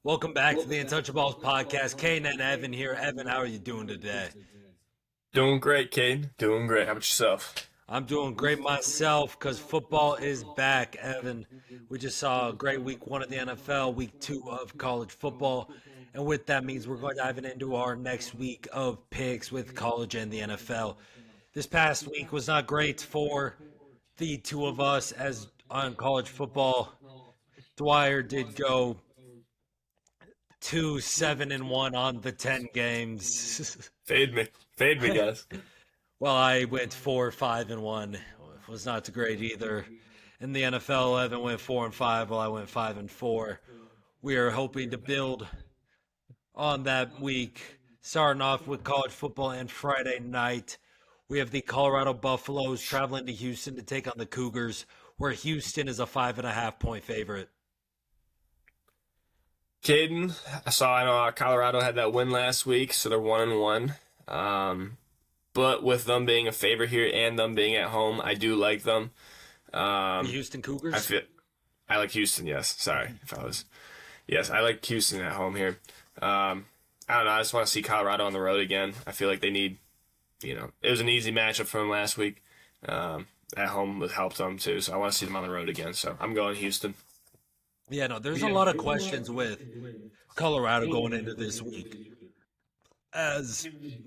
Welcome back to the Untouchaballs podcast. Caden and Evan here. Evan, how are you doing today? Doing great, Caden. Doing great. How about yourself? I'm doing great myself because football is back, Evan. We just saw a great week one of the NFL, week two of college football. And with that means we're going diving into our next week of picks with college and the NFL. This past week was not great for the two of us as on college football. Dwyer did go 2-7-1 on the 10 games. Fade me. Fade me, guys. Well, I went 4-5-1. Was not great either. In the NFL, Evan went 4-5, while I went 5-4. We are hoping to build on that week. Starting off with college football and Friday night, we have the Colorado Buffaloes traveling to Houston to take on the Cougars, where Houston is a 5.5 point favorite. Caden, I know Colorado had that win last week, so they're 1-1. But with them being a favorite here and them being at home, I do like them. The Um, Houston I Cougars? feel I like Houston. Yes, sorry if I was. Yes, I like Houston at home here. I don't know. I just want to see Colorado on the road again. I feel like they need. It was an easy matchup for them last week. At home would help them too, so I want to see them on the road again. So I'm going Houston. Yeah, no, there's a lot of questions with Colorado going into this week. As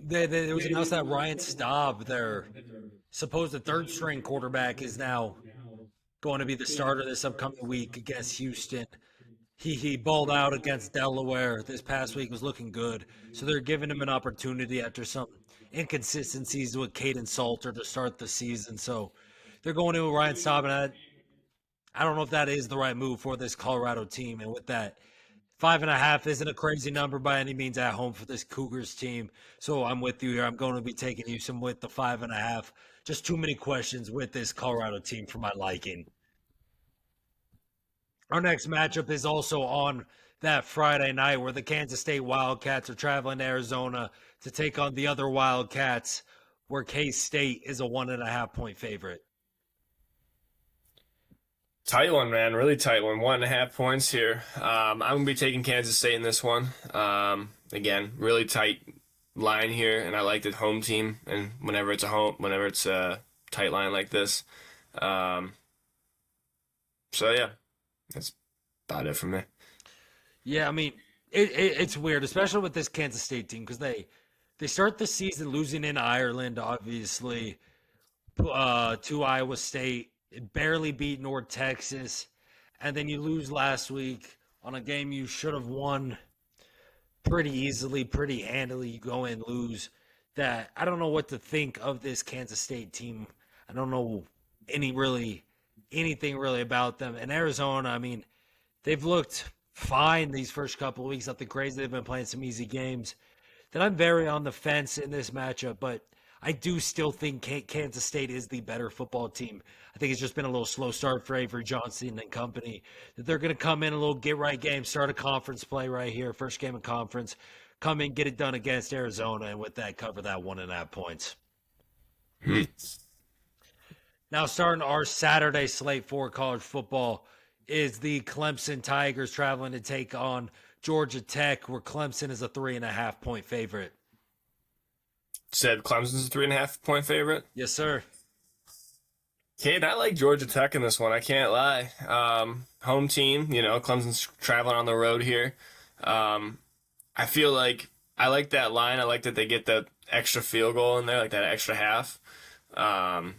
it was announced that Ryan Staub, their supposed third string quarterback, is now going to be the starter this upcoming week against Houston. He balled out against Delaware this past week, was looking good. So they're giving him an opportunity after some inconsistencies with Caden Salter to start the season. So they're going in with Ryan Staub, and I don't know if that is the right move for this Colorado team. And with that, 5.5 isn't a crazy number by any means at home for this Cougars team. So I'm with you here. I'm going to be taking Houston with the 5.5. Just too many questions with this Colorado team for my liking. Our next matchup is also on that Friday night where the Kansas State Wildcats are traveling to Arizona to take on the other Wildcats, where K State is a 1.5 point favorite. Tight one, man. Really tight one. 1.5 points here. I'm gonna be taking Kansas State in this one. Again, really tight line here, and I like the home team. And whenever it's a tight line like this, um, so yeah, that's about it for me. Yeah, I mean, it's weird, especially with this Kansas State team, because they start the season losing in Ireland, obviously, to Iowa State, barely beat North Texas, and then you lose last week on a game you should have won pretty easily, pretty handily. You go and lose. That I don't know what to think of this Kansas State team. I don't know anything really about them. And Arizona, I mean, they've looked fine these first couple of weeks. Nothing crazy. They've been playing some easy games. Then I'm very on the fence in this matchup, but I do still think Kansas State is the better football team. I think it's just been a little slow start for Avery Johnson and company. That they're going to come in a little get right game, start a conference play right here, first game of conference, come in, get it done against Arizona, and with that, cover that 1.5 points. Hmm. Now, starting our Saturday slate for college football is the Clemson Tigers traveling to take on Georgia Tech, where Clemson is a 3.5 point favorite. Said Clemson's a 3.5 point favorite. Yes, sir. Kate, I like Georgia Tech in this one. I can't lie. Home team, Clemson's traveling on the road here. Um, I feel like I like that line. I like that they get the extra field goal in there, like that extra half. Um,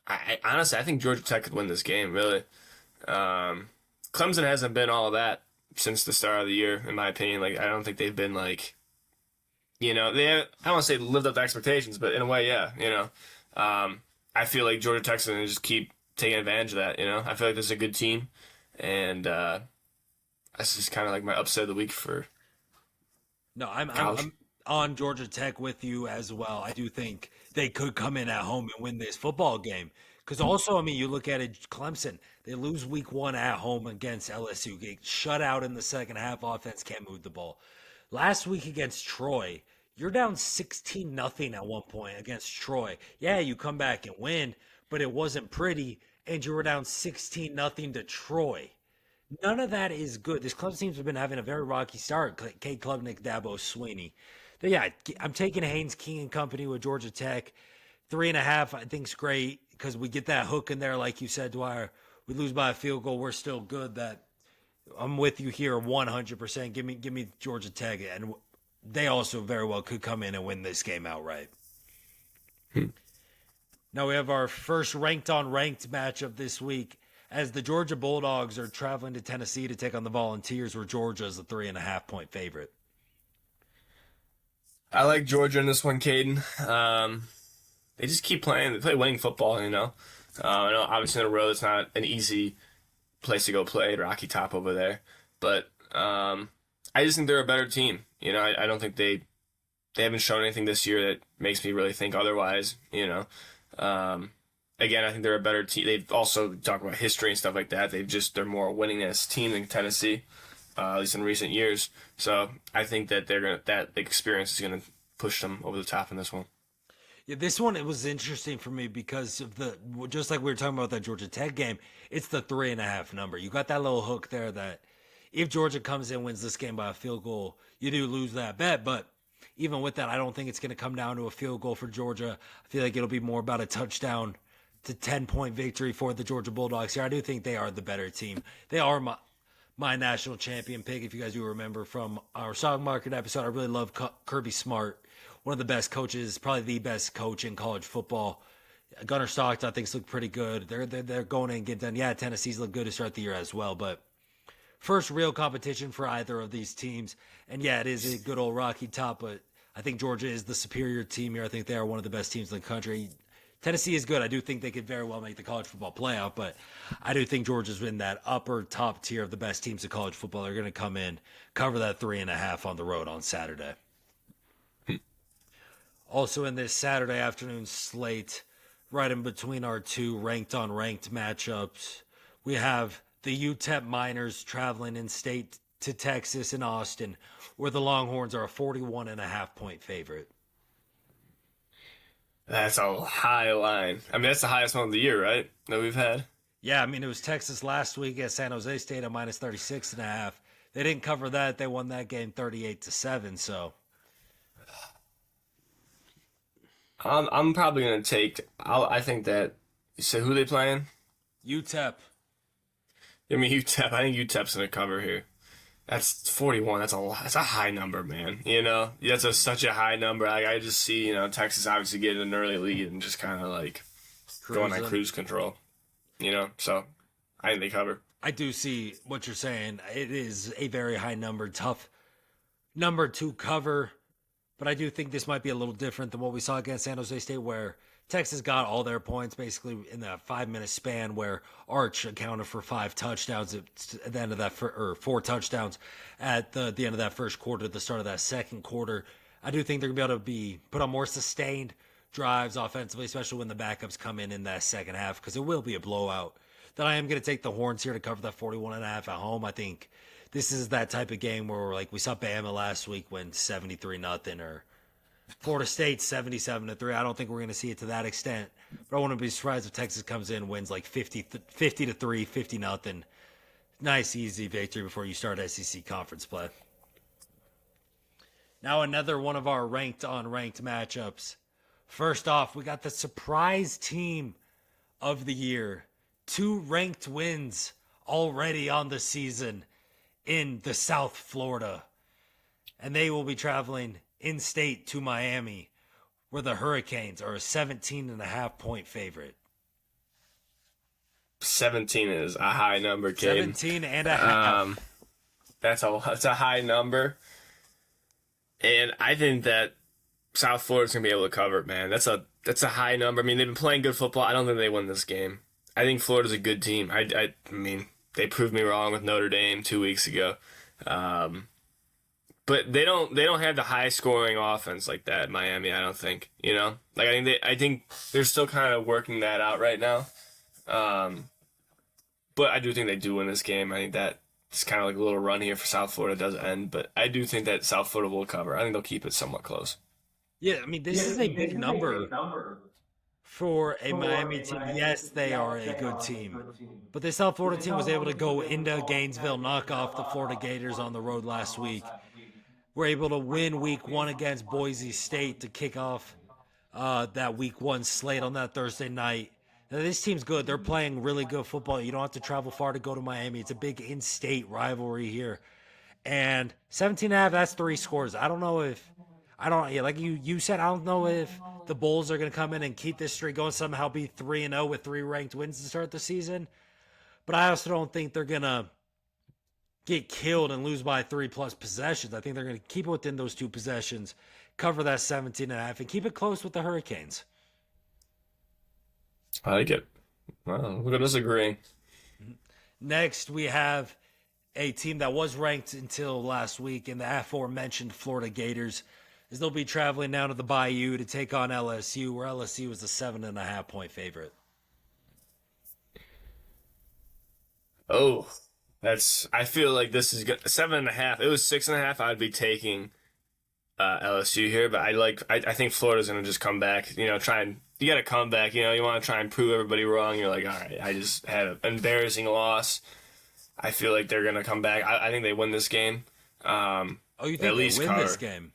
I honestly, I think Georgia Tech could win this game. Really, Clemson hasn't been all of that since the start of the year, in my opinion. Like, I don't think they've been like, they have, I don't want to say lived up to expectations, but in a way, yeah. I feel like Georgia Tech's gonna just keep taking advantage of that. I feel like this is a good team, and that's just kind of like my upset of the week for No, college. I'm on Georgia Tech with you as well. I do think they could come in at home and win this football game. Because also, I mean, you look at it, Clemson, they lose week one at home against LSU, get shut out in the second half. Offense can't move the ball. Last week against Troy, you're down 16 nothing at one point against Troy. Yeah, you come back and win, but it wasn't pretty, and you were down 16 nothing to Troy. None of that is good. This club seems to have been having a very rocky start. Cade Klubnik, Dabo Sweeney. But yeah, I'm taking Haynes King and company with Georgia Tech. 3.5, I think is great because we get that hook in there, like you said, Dwyer. We lose by a field goal, we're still good. That I'm with you here, 100%. Give me Georgia Tech, and they also very well could come in and win this game outright. Hmm. Now we have our first ranked on ranked matchup this week as the Georgia Bulldogs are traveling to Tennessee to take on the Volunteers, where Georgia is a 3.5 point favorite. I like Georgia in this one, Caden. They just keep playing. They play winning football, you know. I know obviously on the road it's not an easy place to go play, Rocky Top over there, but I just think they're a better team. You know, I don't think they haven't shown anything this year that makes me really think otherwise. You know, again, I think they're a better team. They've also talked about history and stuff like that. They're more winningest team than Tennessee, at least in recent years. So I think that that experience is gonna push them over the top in this one. Yeah, this one it was interesting for me because of the just like we were talking about that Georgia Tech game. It's the 3.5 number. You got that little hook there that if Georgia comes in wins this game by a field goal, you do lose that bet. But even with that, I don't think it's going to come down to a field goal for Georgia. I feel like it'll be more about a touchdown to 10 point victory for the Georgia Bulldogs here. I do think they are the better team. They are my national champion pick. If you guys do remember from our stock market episode, I really love Kirby Smart, one of the best coaches, probably the best coach in college football. Gunnar Stockton, I think, look pretty good. They're going in and getting done. Yeah, Tennessee's look good to start the year as well, but first real competition for either of these teams. And yeah, it is a good old Rocky Top, but I think Georgia is the superior team here. I think they are one of the best teams in the country. Tennessee is good. I do think they could very well make the college football playoff, but I do think Georgia's in that upper top tier of the best teams in college football. They're going to come in, cover that 3.5 on the road on Saturday. Also in this Saturday afternoon slate, right in between our two ranked on ranked matchups, we have the UTEP Miners traveling in state to Texas and Austin, where the Longhorns are a 41.5 point favorite. That's a high line. I mean, that's the highest one of the year, right? That we've had. Yeah, I mean, it was Texas last week at San Jose State at minus 36.5. They didn't cover that. They won that game 38-7. So I'm probably gonna take. I think that. You said who they playing? UTEP. I mean UTEP. I think UTEP's gonna cover here. That's 41. That's a high number, man. You know, such a high number. I just see Texas obviously getting an early lead and just kind of like going on Cruising. cruise control. You know, so I think they cover. I do see what you're saying. It is a very high number, tough number to cover. But I do think this might be a little different than what we saw against San Jose State, where Texas got all their points basically in that 5 minute span, where Arch accounted for 5 touchdowns at the end of that, or 4 touchdowns at the end of that first quarter, at the start of that second quarter. I do think they're going to be able to put on more sustained drives offensively, especially when the backups come in that second half, because it will be a blowout. Then I am going to take the Horns here to cover that 41.5 at home. I think this is that type of game where, like, we saw Bama last week win 73-0, or Florida State 77-3. I don't think we're going to see it to that extent, but I wouldn't be surprised if Texas comes in and wins like 50-3, 50-0. Nice, easy victory before you start SEC conference play. Now another one of our ranked on ranked matchups. First off, we got the surprise team of the year. 2 ranked wins already on the season in the South Florida. And they will be traveling in state to Miami, where the Hurricanes are a 17.5 point favorite. 17 is a high number, kid. 17.5. That's a high number, and I think that South Florida's gonna be able to cover it, man. That's a high number. I mean, they've been playing good football. I don't think they win this game. I think Florida's a good team. I mean, they proved me wrong with Notre Dame 2 weeks ago. But they don't have the high scoring offense like that in Miami, I don't think. You know? Like I think they're still kind of working that out right now. But I do think they do win this game. I think that it's kind of like a little run here for South Florida does end, but I do think that South Florida will cover. I think they'll keep it somewhat close. Yeah, I mean, this is a big number For a Miami team, yes, they are a good team. But this South Florida team was able to go into Gainesville, knock off the Florida Gators on the road last week. We're able to win week one against Boise State to kick off that week one slate on that Thursday night. Now, this team's good. They're playing really good football. You don't have to travel far to go to Miami. It's a big in-state rivalry here. And 17 and a half, that's three scores. I don't know if, I don't, yeah, like you said, I don't know if the Bulls are going to come in and keep this streak going, somehow be 3-0 with three ranked wins to start the season. But I also don't think they're going to get killed and lose by 3+ possessions. I think they're going to keep it within those two possessions, cover that 17 and a half, and keep it close with the Hurricanes. I like it. Well, look at us agreeing. Next, we have a team that was ranked until last week in the aforementioned Florida Gators, as they'll be traveling down to the Bayou to take on LSU, where LSU is a 7.5-point favorite. Oh, I feel like this is good. 7.5. It was 6.5. I'd be taking LSU here, but I think Florida's gonna just come back. You got to come back. You want to try and prove everybody wrong. You're like, all right, I just had an embarrassing loss. I feel like they're gonna come back. I think they win this game. Oh, you think at least they win cover. this game?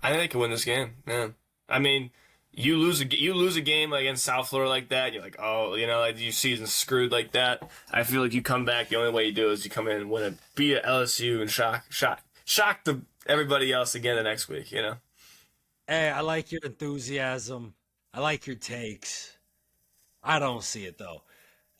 I think they can win this game. Yeah. I mean, you lose a game against South Florida like that. You're like, oh, like your season's screwed like that. I feel like you come back. The only way you do is you come in and win it, beat LSU, and shock everybody else again the next week. Hey, I like your enthusiasm. I like your takes. I don't see it though.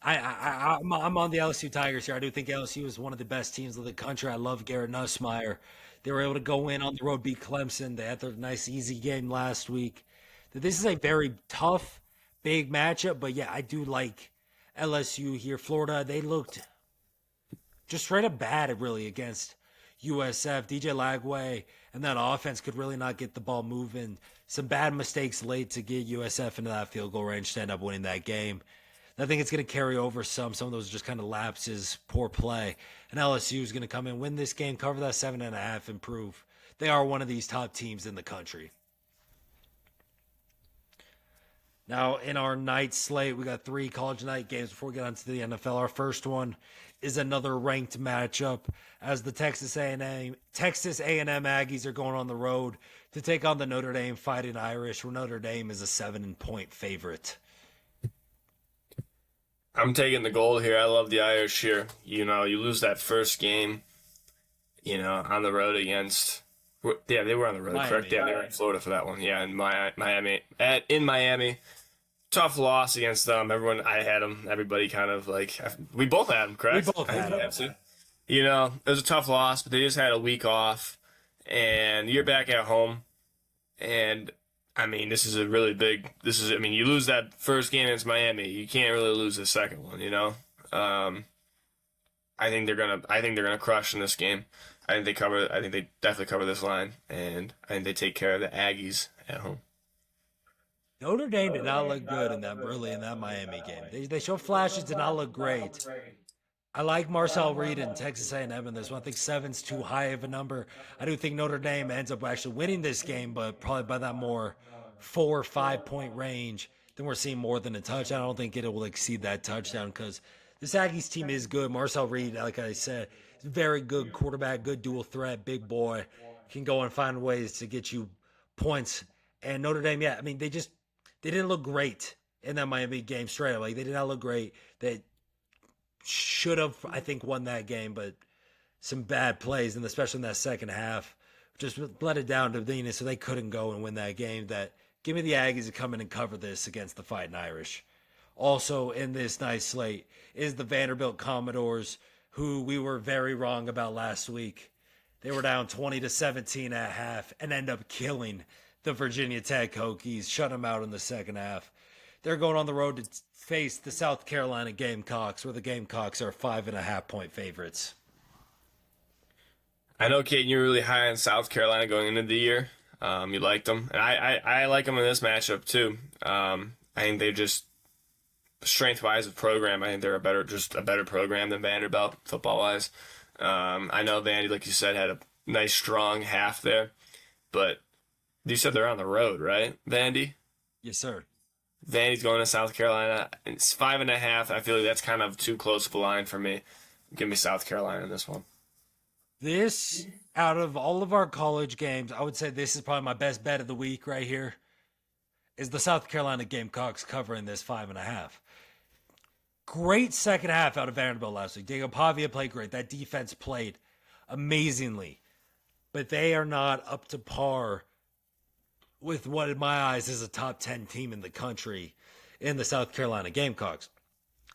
I'm on the LSU Tigers here. I do think LSU is one of the best teams of the country. I love Garrett Nussmeier. They were able to go in on the road, beat Clemson. They had their nice, easy game last week. This is a very tough, big matchup, but yeah, I do like LSU here. Florida, they looked just straight up bad, really, against USF. DJ Lagway and that offense could really not get the ball moving. Some bad mistakes late to get USF into that field goal range to end up winning that game. I think it's going to carry over some. Some of those just kind of lapses, poor play. And LSU is going to come in, win this game, cover that 7.5, improve. They are one of these top teams in the country. Now, in our night slate, we got 3 college night games before we get on to the NFL. Our first one is another ranked matchup as the Texas A&M Aggies are going on the road to take on the Notre Dame Fighting Irish, where Notre Dame is a 7-point favorite. I'm taking the gold here. I love the Irish here. You lose that first game, on the road against. Yeah, they were on the road, Miami. correct? Yeah, they were in Florida for that one. Yeah, in Miami. In Miami. Tough loss against them. I had them. Everybody kind of we both had them, correct? We both had them. It was a tough loss, but they just had a week off, and you're back at home, and this is a really big. You lose that first game against Miami, you can't really lose the second one. I think they're gonna crush in this game. I think they definitely cover this line, and I think they take care of the Aggies at home. Notre Dame did not look good in that Miami game. They showed flashes, did not look great. I like Marcel Reed and Texas A&M in this one. I think 7's too high of a number. I do think Notre Dame ends up actually winning this game, but probably by that more 4 or 5 point range. Then we're seeing more than a touchdown. I don't think it will exceed that touchdown because this Aggies team is good. Marcel Reed, like I said, is a very good quarterback, good dual threat, big boy. Can go and find ways to get you points. And Notre Dame, they didn't look great in that Miami game straight up. They did not look great. They should have, I think, won that game, but some bad plays, and especially in that second half, just let it down to Venus, so they couldn't go and win that game. That give me the Aggies to come in and cover this against the Fighting Irish. Also in this nice slate is the Vanderbilt Commodores, who we were very wrong about last week. They were down 20-17 at half and end up killing the Virginia Tech Hokies, shut them out in the second half. They're going on the road to face the South Carolina Gamecocks, where the Gamecocks are 5.5 point favorites. I know, Caden, you're really high on South Carolina going into the year. You liked them, and I like them in this matchup too. I think they just strength-wise of program. I think they're a better program than Vanderbilt football-wise. I know Vandy, like you said, had a nice strong half there, but you said they're on the road, right, Vandy? Yes, sir. Vandy's going to South Carolina. It's 5.5. I feel like that's kind of too close of a line for me. Give me South Carolina in this one. This, out of all of our college games, I would say this is probably my best bet of the week right here. Is the South Carolina Gamecocks covering this 5.5? Great second half out of Vanderbilt last week. Diego Pavia played great. That defense played amazingly, but they are not up to par with what, in my eyes, is a top 10 team in the country in the South Carolina Gamecocks.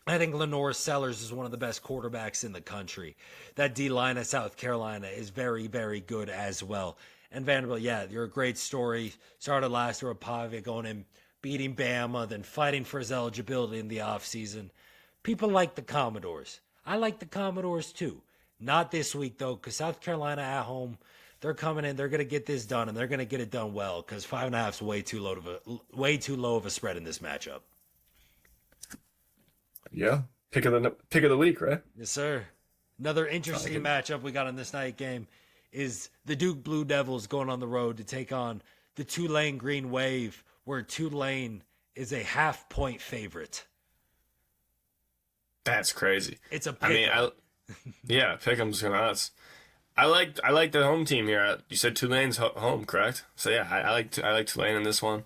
I think Lenore Sellers is one of the best quarterbacks in the country. That D-line at South Carolina is very, very good as well. And Vanderbilt, yeah, you're a great story. Started last year with Pavia going and beating Bama, then fighting for his eligibility in the offseason. People like the Commodores. I like the Commodores too. Not this week, though, because South Carolina at home, they're coming in, they're going to get this done, and they're going to get it done well, because 5.5 is way too low of a spread in this matchup. Yeah. Pick of the week, right? Yes, sir. Another interesting matchup we got in this night game is the Duke Blue Devils going on the road to take on the Tulane Green Wave, where Tulane is a half-point favorite. That's crazy. It's a pick. Yeah, Pick'em's nuts. I like the home team here. You said Tulane's home, correct? So yeah, I like Tulane in this one.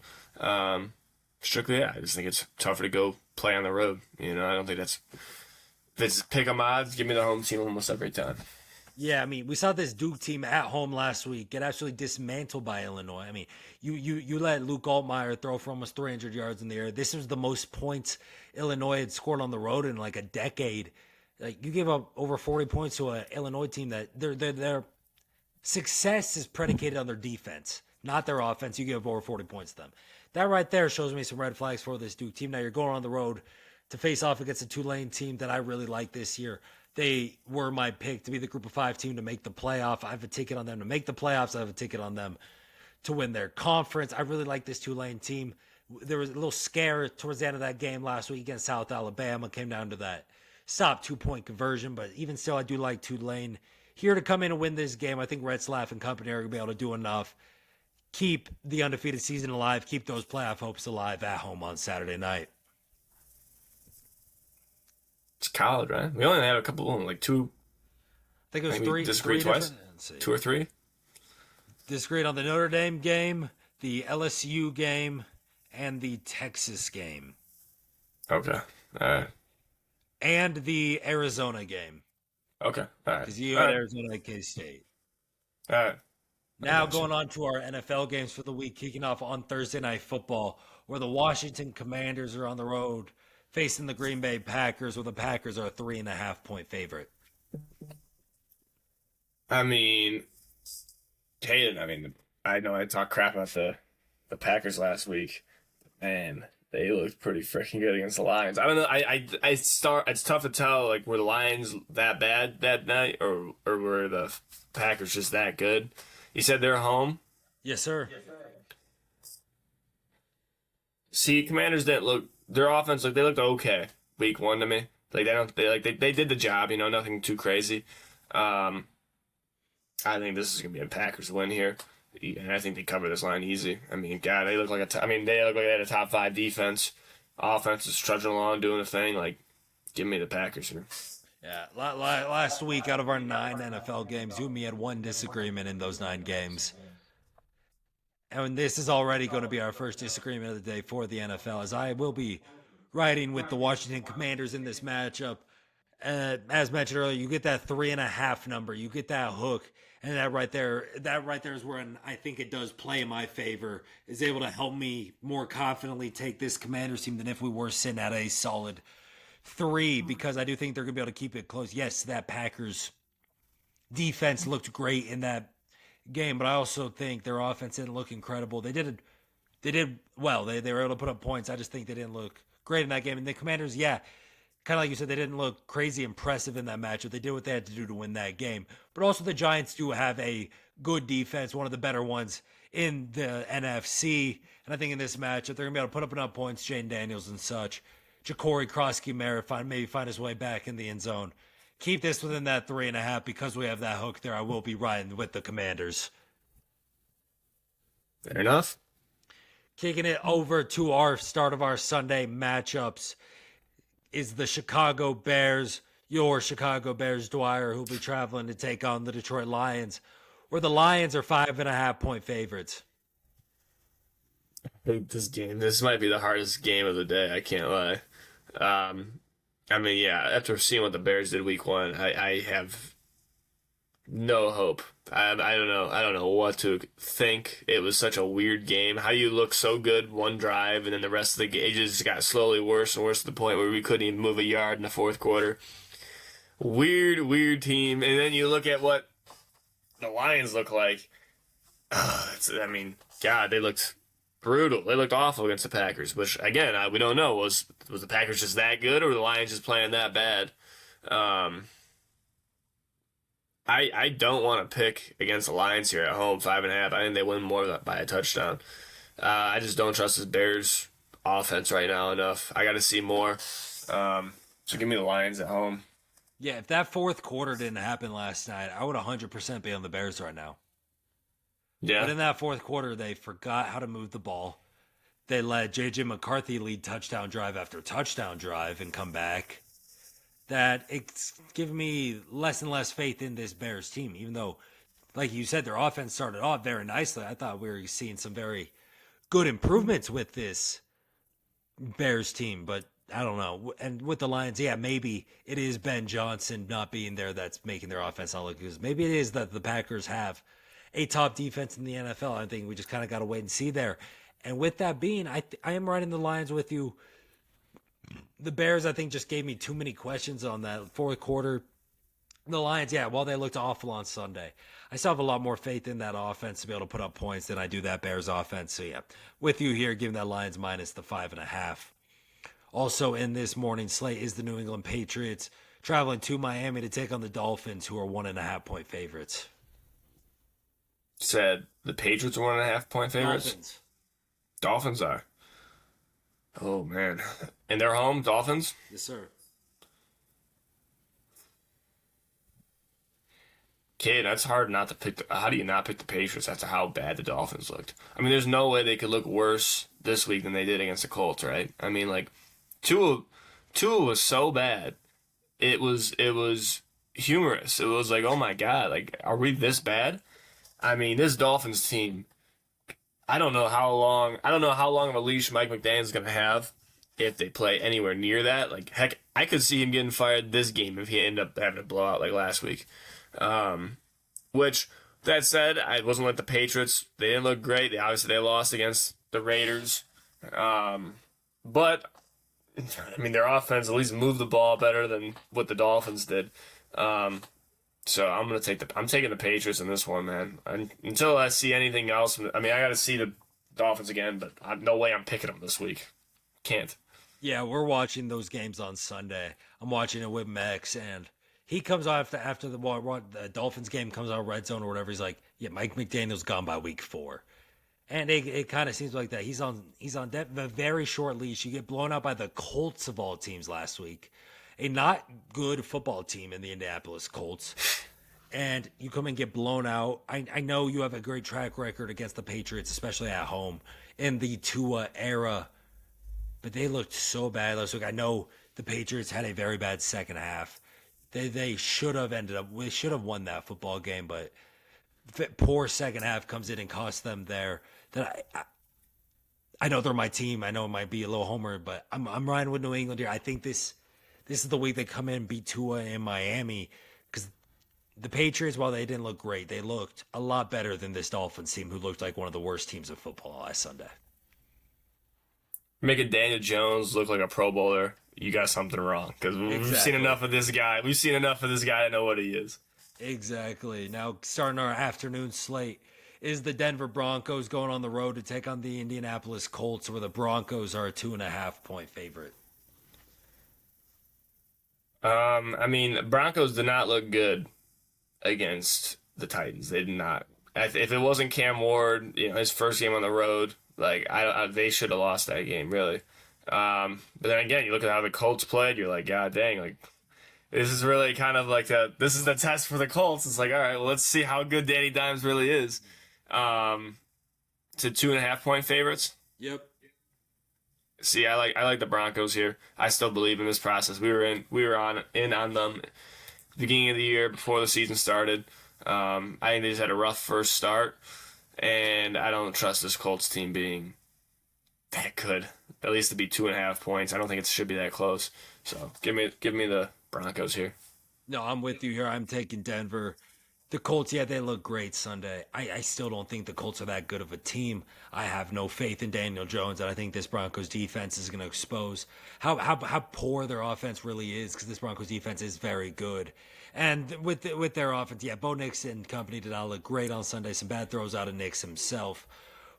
Strictly, yeah, I just think it's tougher to go play on the road. I don't think that's. If it's Pick'em odds, give me the home team almost every time. Yeah, I mean, we saw this Duke team at home last week get absolutely dismantled by Illinois. I mean, you let Luke Altmaier throw for almost 300 yards in the air. This was the most points Illinois had scored on the road in like a decade. Like, you give up over 40 points to an Illinois team that their success is predicated on their defense, not their offense. You give up over 40 points to them. That right there shows me some red flags for this Duke team. Now you're going on the road to face off against a Tulane team that I really like this year. They were my pick to be the Group of 5 team to make the playoff. I have a ticket on them to make the playoffs. I have a ticket on them to win their conference. I really like this Tulane team. There was a little scare towards the end of that game last week against South Alabama. Came down to that stop 2-point conversion, but even still, I do like Tulane here to come in and win this game. I think Retzlaff and company are going to be able to do enough. Keep the undefeated season alive. Keep those playoff hopes alive at home on Saturday night. It's college, right? We only had a couple, like two. I think it was three. Disagreed twice. 2 or 3. Disagreed on the Notre Dame game, the LSU game, and the Texas game. Okay. All right. And the Arizona game. Okay. All right. Because you had Arizona at K-State. All right. Now going on to our NFL games for the week, kicking off on Thursday Night Football, where the Washington Commanders are on the road facing the Green Bay Packers, where the Packers are a 3.5-point favorite. I mean, Caden, I know I talked crap about the Packers last week. Man, they looked pretty freaking good against the Lions. I don't know. It's tough to tell, like, were the Lions that bad that night, or were the Packers just that good? You said they're home? Yes, sir. See, Commanders didn't look. Their offense, they looked okay week 1 to me. Like, they did the job. Nothing too crazy. I think this is gonna be a Packers win here, and I think they cover this line easy. God, they look like they look like they had a top 5 defense. Offense is trudging along, doing a thing. Like, give me the Packers here. Yeah, last week out of our 9 NFL games, you and me had one disagreement in those 9 games. And this is already going to be our first disagreement of the day for the NFL, as I will be riding with the Washington Commanders in this matchup. As mentioned earlier, you get that 3.5 number, you get that hook, and that right there is where I think it does play in my favor, is able to help me more confidently take this Commanders team than if we were sitting at a solid 3, because I do think they're going to be able to keep it close. Yes, that Packers defense looked great in that game, but I also think their offense didn't look incredible. They did well. They were able to put up points. I just think they didn't look great in that game. And the Commanders, yeah, kind of like you said, they didn't look crazy impressive in that matchup. They did what they had to do to win that game. But also the Giants do have a good defense, one of the better ones in the NFC. And I think in this matchup, they're going to be able to put up enough points, Jane Daniels and such. Ja'Cory Krosky-Merritt maybe find his way back in the end zone. Keep this within that 3.5 because we have that hook there. I will be riding with the Commanders. Fair enough. Kicking it over to our start of our Sunday matchups is the Chicago Bears, your Chicago Bears, Dwyer, who'll be traveling to take on the Detroit Lions, where the Lions are 5.5-point favorites. I think this game, this might be the hardest game of the day. I can't lie. I mean, yeah, after seeing what the Bears did week one, I have no hope. I don't know. I don't know what to think. It was such a weird game. How you look so good one drive, and then the rest of the game just got slowly worse and worse to the point where we couldn't even move a yard in the fourth quarter. Weird team. And then you look at what the Lions look like. I mean, God, they looked brutal. They looked awful against the Packers, which, again, we don't know. Was the Packers just that good, or were the Lions just playing that bad? I don't want to pick against the Lions here at home, 5.5. I think they win more by a touchdown. I just don't trust this Bears offense right now enough. I got to see more. So give me the Lions at home. Yeah, if that fourth quarter didn't happen last night, I would 100% be on the Bears right now. Yeah. But in that fourth quarter, they forgot how to move the ball. They let J.J. McCarthy lead touchdown drive after touchdown drive and come back. That it's given me less and less faith in this Bears team, even though, like you said, their offense started off very nicely. I thought we were seeing some very good improvements with this Bears team, but I don't know. And with the Lions, yeah, maybe it is Ben Johnson not being there that's making their offense not look good. Maybe it is that the Packers have a top defense in the NFL. I think we just kind of got to wait and see there. And with that being, I am riding the Lions with you. The Bears, I think, just gave me too many questions on that fourth quarter. The Lions, yeah, while they looked awful on Sunday, I still have a lot more faith in that offense to be able to put up points than I do that Bears offense. So, yeah, with you here, giving that Lions minus the 5.5. Also in this morning slate is the New England Patriots traveling to Miami to take on the Dolphins, who are 1.5-point favorites. Said the Patriots are 1.5-point favorites? Dolphins are. Oh, man. And they're home, Dolphins? Yes, sir. Kid, that's hard not to pick. How do you not pick the Patriots after how bad the Dolphins looked? I mean, there's no way they could look worse this week than they did against the Colts, right? I mean, like, Tua was so bad. It was humorous. It was like, oh my God, like, are we this bad? I mean, this Dolphins team, I don't know how long of a leash Mike McDaniel's gonna have if they play anywhere near that. Like, heck, I could see him getting fired this game if he ended up having a blowout like last week. Which, that said, I wasn't like the Patriots. They didn't look great. They lost against the Raiders. But I mean, their offense at least moved the ball better than what the Dolphins did. So I'm taking the Patriots in this one, man. Until I see anything else. I mean, I got to see the Dolphins again, but no way I'm picking them this week. Can't. Yeah, we're watching those games on Sunday. I'm watching it with Max, and he comes off after the Dolphins game comes out red zone or whatever. He's like, yeah, Mike McDaniel's gone by week 4. And it kind of seems like that. He's on a very short leash. You get blown out by the Colts of all teams last week. A not good football team in the Indianapolis Colts. And you come and get blown out. I know you have a great track record against the Patriots, especially at home, in the Tua era. But they looked so bad last week. I know the Patriots had a very bad second half. They should have won that football game, but poor second half comes in and costs them there. That I know they're my team. I know it might be a little homer, but I'm riding with New England here. I think this is the week they come in and beat Tua in Miami, because the Patriots, while they didn't look great, they looked a lot better than this Dolphins team, who looked like one of the worst teams of football last Sunday. Making Daniel Jones look like a Pro Bowler, you got something wrong, because we've seen enough of this guy. We've seen enough of this guy to know what he is. Exactly. Now, starting our afternoon slate is the Denver Broncos going on the road to take on the Indianapolis Colts, where the Broncos are a 2.5-point favorite. I mean, Broncos did not look good against the Titans. They did not. If it wasn't Cam Ward, his first game on the road, like they should have lost that game, really. But then again, you look at how the Colts played, you're like, God dang, like, this is really kind of like this is the test for the Colts. It's like, all right, well, let's see how good Danny Dimes really is. To 2.5-point favorites. Yep. See, I like the Broncos here. I still believe in this process. We were on them beginning of the year before the season started. I think they just had a rough first start, and I don't trust this Colts team being that good. At least to be 2.5 points. I don't think it should be that close. So give me the Broncos here. No, I'm with you here. I'm taking Denver. The Colts, yeah, they look great Sunday. I still don't think the Colts are that good of a team. I have no faith in Daniel Jones, and I think this Broncos defense is going to expose how poor their offense really is, because this Broncos defense is very good. And with their offense, yeah, Bo Nix and company did not look great on Sunday. Some bad throws out of Nix himself.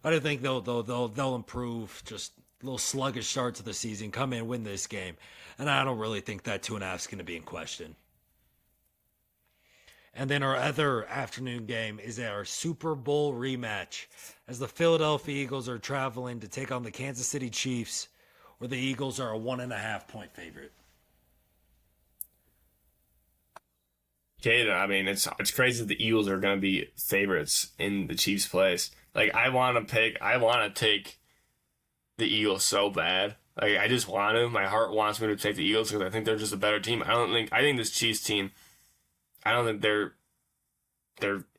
I don't think they'll improve. Just a little sluggish start to the season. Come in, win this game, and I don't really think that 2.5 is going to be in question. And then our other afternoon game is our Super Bowl rematch, as the Philadelphia Eagles are traveling to take on the Kansas City Chiefs, where the Eagles are a 1.5 point favorite. Okay, I mean it's crazy that the Eagles are going to be favorites in the Chiefs' place. Like I want to take the Eagles so bad. Like I just want to. My heart wants me to take the Eagles because I think they're just a better team. I think this Chiefs team. I don't think they're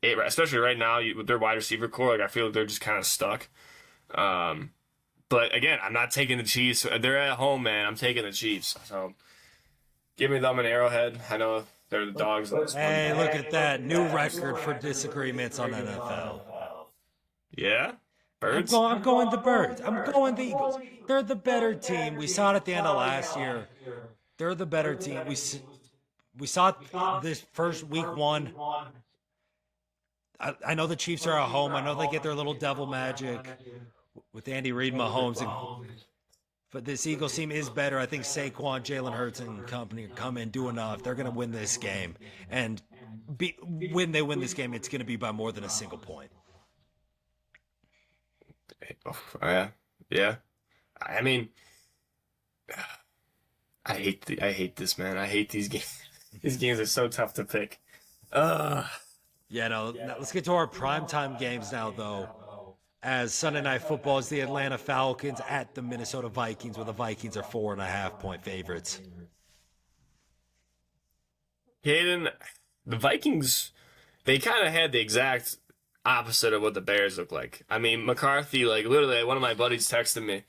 especially right now with their wide receiver core. Like I feel like they're just kind of stuck. Um, but again, I'm not taking the Chiefs. They're at home, man. I'm taking the Chiefs. So give me them an Arrowhead. I know they're the dogs. Hey, look at that. New record for disagreements on NFL. Yeah, birds. I'm going the Birds. I'm going the Eagles. They're the better team. We saw it at the end of last year. They're the better team. We saw it this first week one. I know the Chiefs are at home. I know they get their little devil magic with Andy Reid, Mahomes, but this Eagles team is better. I think Saquon, Jalen Hurts, and company come in, do enough. They're going to win this game, and when they win this game, it's going to be by more than a single point. Oh, yeah, yeah. I mean, I hate this, man. I hate these games. These games are so tough to pick. Uh Yeah, no. Now let's get to our primetime games now, though. As Sunday Night Football is the Atlanta Falcons at the Minnesota Vikings, where the Vikings are 4.5 point favorites. Caden, the Vikings, they kind of had the exact opposite of what the Bears look like. I mean, McCarthy, like literally, one of my buddies texted me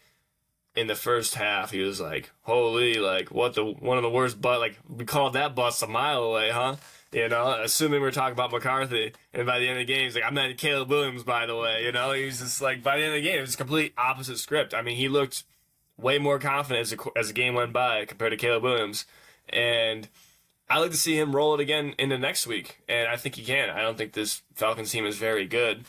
in the first half. He was like, "Holy, like one of the worst like we called that bus a mile away, huh?" You know, assuming we're talking about McCarthy, and by the end of the game, he's like, "I'm not Caleb Williams, by the way." You know, he's just like, by the end of the game, it was a complete opposite script. I mean, he looked way more confident as the game went by compared to Caleb Williams, and I like to see him roll it again into next week, and I think he can. I don't think this Falcons team is very good.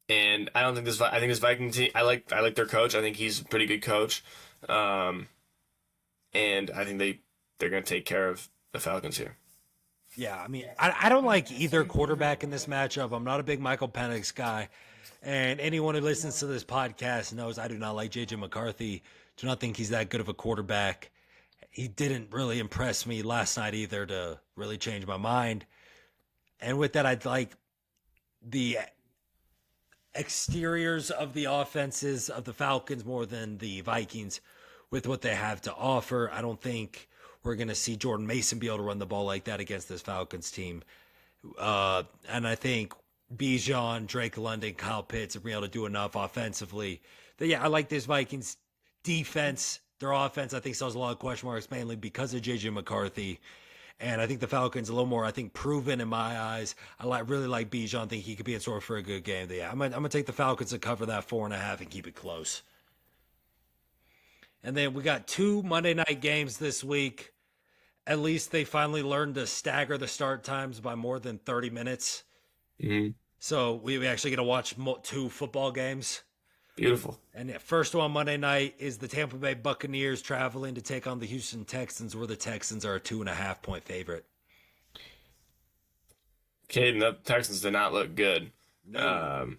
And I don't think this. I think this Viking team. I like their coach. I think he's a pretty good coach. And I think they're going to take care of the Falcons here. Yeah, I mean, I don't like either quarterback in this matchup. I'm not a big Michael Penix guy. And anyone who listens to this podcast knows I do not like J.J. McCarthy. Do not think he's that good of a quarterback. He didn't really impress me last night either to really change my mind. And with that, I'd like the exteriors of the offenses of the Falcons more than the Vikings with what they have to offer. I don't think we're going to see Jordan Mason be able to run the ball like that against this Falcons team. And I think Bijan, Drake London, Kyle Pitts are being able to do enough offensively. But yeah, I like this Vikings defense. Their offense, I think, still has a lot of question marks, mainly because of J.J. McCarthy. And I think the Falcons a little more, proven in my eyes. Really like Bijan. I think he could be in store for a good game. But yeah, I'm gonna take the Falcons to cover that 4.5 and keep it close. And then we got 2 Monday night games this week. At least they finally learned to stagger the start times by more than 30 minutes. Mm-hmm. So we actually get to watch 2 football games. Beautiful. And yeah, first one Monday night is the Tampa Bay Buccaneers traveling to take on the Houston Texans, where the Texans are a 2.5 point favorite. Caden, the Texans did not look good. No.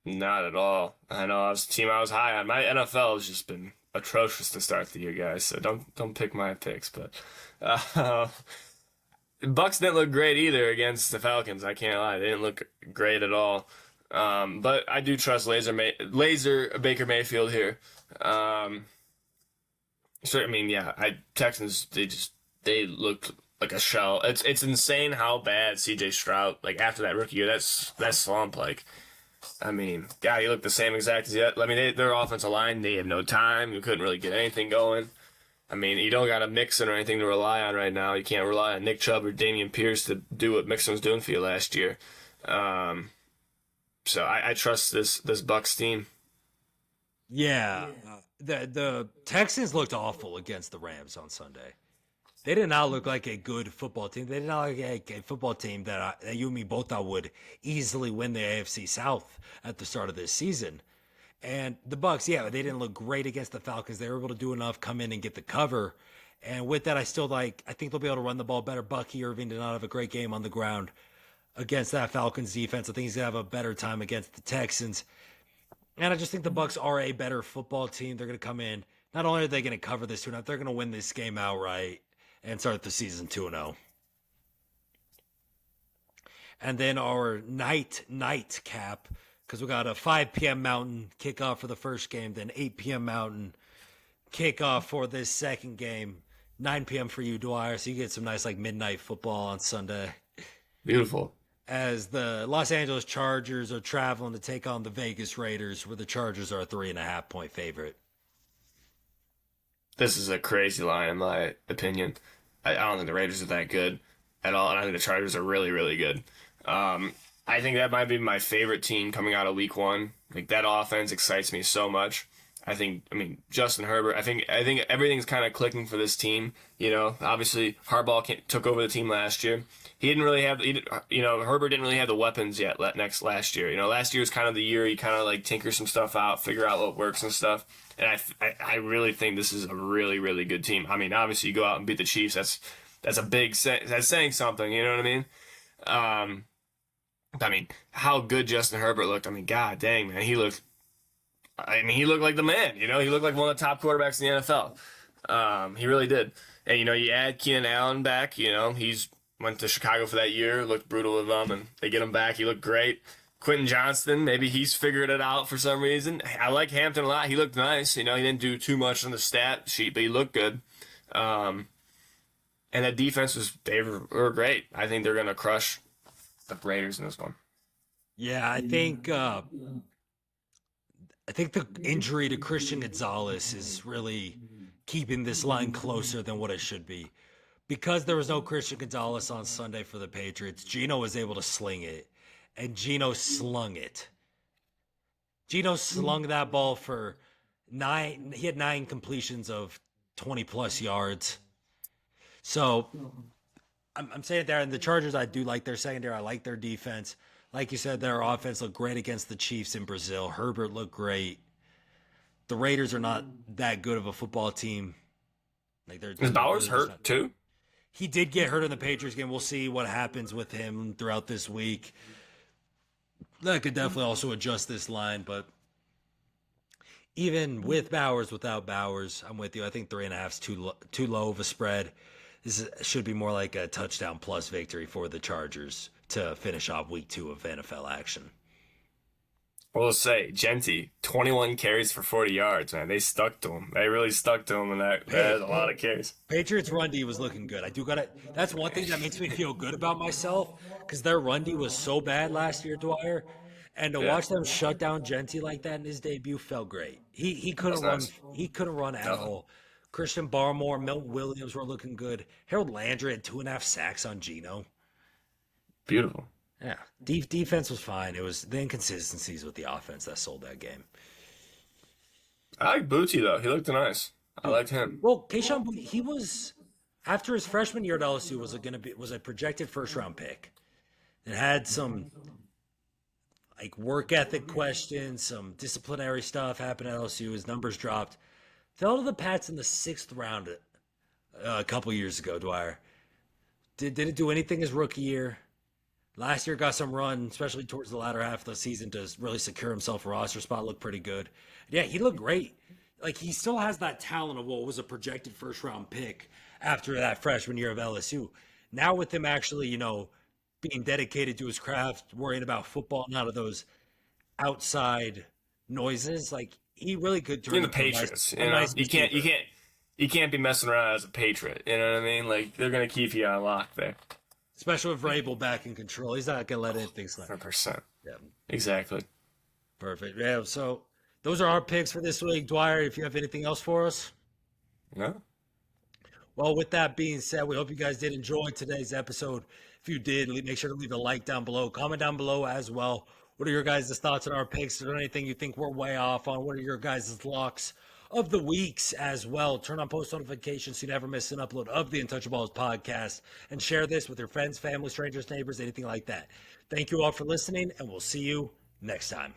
Not at all. I know I was the team I was high on. My NFL has just been atrocious to start the year, guys. So don't pick my picks. But Bucks didn't look great either against the Falcons. I can't lie, they didn't look great at all. But I do trust Laser Baker Mayfield here. Um, so I mean, yeah, Texans they looked like a shell. It's insane how bad C.J. Stroud like after that rookie year that slump like. I mean, God, he looked the same exact as yet. I mean, their offensive line, they have no time. You couldn't really get anything going. I mean, you don't got a Mixon or anything to rely on right now. You can't rely on Nick Chubb or Damian Pierce to do what Mixon was doing for you last year. Um, so I trust this Bucks team. Yeah, the Texans looked awful against the Rams on Sunday. They did not look like a good football team. They did not look like a football team that you and me both thought would easily win the AFC South at the start of this season. And the Bucks, yeah, they didn't look great against the Falcons. They were able to do enough, come in and get the cover. And with that, I think they'll be able to run the ball better. Bucky Irving did not have a great game on the ground against that Falcons defense. I think he's gonna have a better time against the Texans. And I just think the Bucks are a better football team. They're gonna come in. Not only are they gonna cover this 2-0, they're gonna win this game outright and start the season 2-0. And then our night cap, because we got a 5 p.m. Mountain kickoff for the first game, then 8 p.m. Mountain kickoff for this second game, 9 p.m. for you, Dwyer. So you get some nice like midnight football on Sunday. Beautiful. As the Los Angeles Chargers are traveling to take on the Vegas Raiders, where the Chargers are a 3.5-point favorite. This is a crazy line, in my opinion. I don't think the Raiders are that good at all, and I think the Chargers are really, really good. I think that might be my favorite team coming out of Week 1. Like that offense excites me so much. I mean, Justin Herbert. I think everything's kind of clicking for this team. You know, obviously Harbaugh took over the team last year. He didn't really have, Herbert didn't really have the weapons yet. Last year, last year was kind of the year he kind of like tinker some stuff out, figure out what works and stuff. And I really think this is a really, really good team. I mean, obviously you go out and beat the Chiefs. That's a big that's saying something. You know what I mean? I mean, how good Justin Herbert looked. I mean, God dang, man, he looked like the man. He looked like one of the top quarterbacks in the NFL. He really did. And you add Keenan Allen back. He's went to Chicago for that year, looked brutal with them, and they get him back. He looked great. Quentin Johnston, maybe he's figured it out for some reason. I like Hampton a lot. He looked nice. He didn't do too much on the stat sheet, but he looked good. And that defense were great. I think they're going to crush the Raiders in this one. Yeah, I think the injury to Christian Gonzalez is really keeping this line closer than what it should be. Because there was no Christian Gonzalez on Sunday for the Patriots, Geno was able to sling it, and Geno slung it. Geno slung that ball for 9. He had 9 completions of 20-plus yards. So I'm saying it there. And the Chargers, I do like their secondary. I like their defense. Like you said, their offense looked great against the Chiefs in Brazil. Herbert looked great. The Raiders are not that good of a football team. Is Bowers hurt too? He did get hurt in the Patriots game. We'll see what happens with him throughout this week. That could definitely also adjust this line, but even with Bowers, without Bowers, I'm with you. I think 3.5 is too low of a spread. Should be more like a touchdown plus victory for the Chargers to finish off week 2 of NFL action. We'll say, Genty, 21 carries for 40 yards, man. They stuck to him. They really stuck to him, and that is a lot of carries. Patriots run D was looking good. That's one thing that makes me feel good about myself, because their run D was so bad last year, Dwyer. And to watch them shut down Genty like that in his debut felt great. He couldn't run. Nice. He couldn't run at all. Christian Barmore, Milton Williams were looking good. Harold Landry had 2.5 sacks on Geno. Beautiful. Yeah, defense was fine. It was the inconsistencies with the offense that sold that game. I like Booty, though. He looked nice. I liked him. Well, Keyshawn Booty, he was, after his freshman year at LSU, was a projected first-round pick. It had some work ethic questions, some disciplinary stuff happened at LSU. His numbers dropped. Fell to the Pats in the 6th round a couple years ago, Dwyer. Did it do anything his rookie year? Last year got some run, especially towards the latter half of the season, to really secure himself a roster spot. Looked pretty good. Yeah, he looked great. He still has that talent of what was a projected first-round pick after that freshman year of LSU. Now with him actually, being dedicated to his craft, worrying about football, none of those outside noises. Like he really could turn You're the into Patriots, a nice you can't receiver. you can't be messing around as a Patriot. You know what I mean? Like they're gonna keep you on lock there. Especially with Vrabel back in control. He's not gonna let anything slip. 100%. Yeah. Exactly. Perfect. Yeah, so those are our picks for this week. Dwyer, if you have anything else for us. No. Well, with that being said, we hope you guys did enjoy today's episode. If you did, make sure to leave a like down below. Comment down below as well. What are your guys' thoughts on our picks? Is there anything you think we're way off on? What are your guys' locks of the weeks as well? Turn on post notifications so you never miss an upload of the Untouchaballs podcast. And share this with your friends, family, strangers, neighbors, anything like that. Thank you all for listening, and we'll see you next time.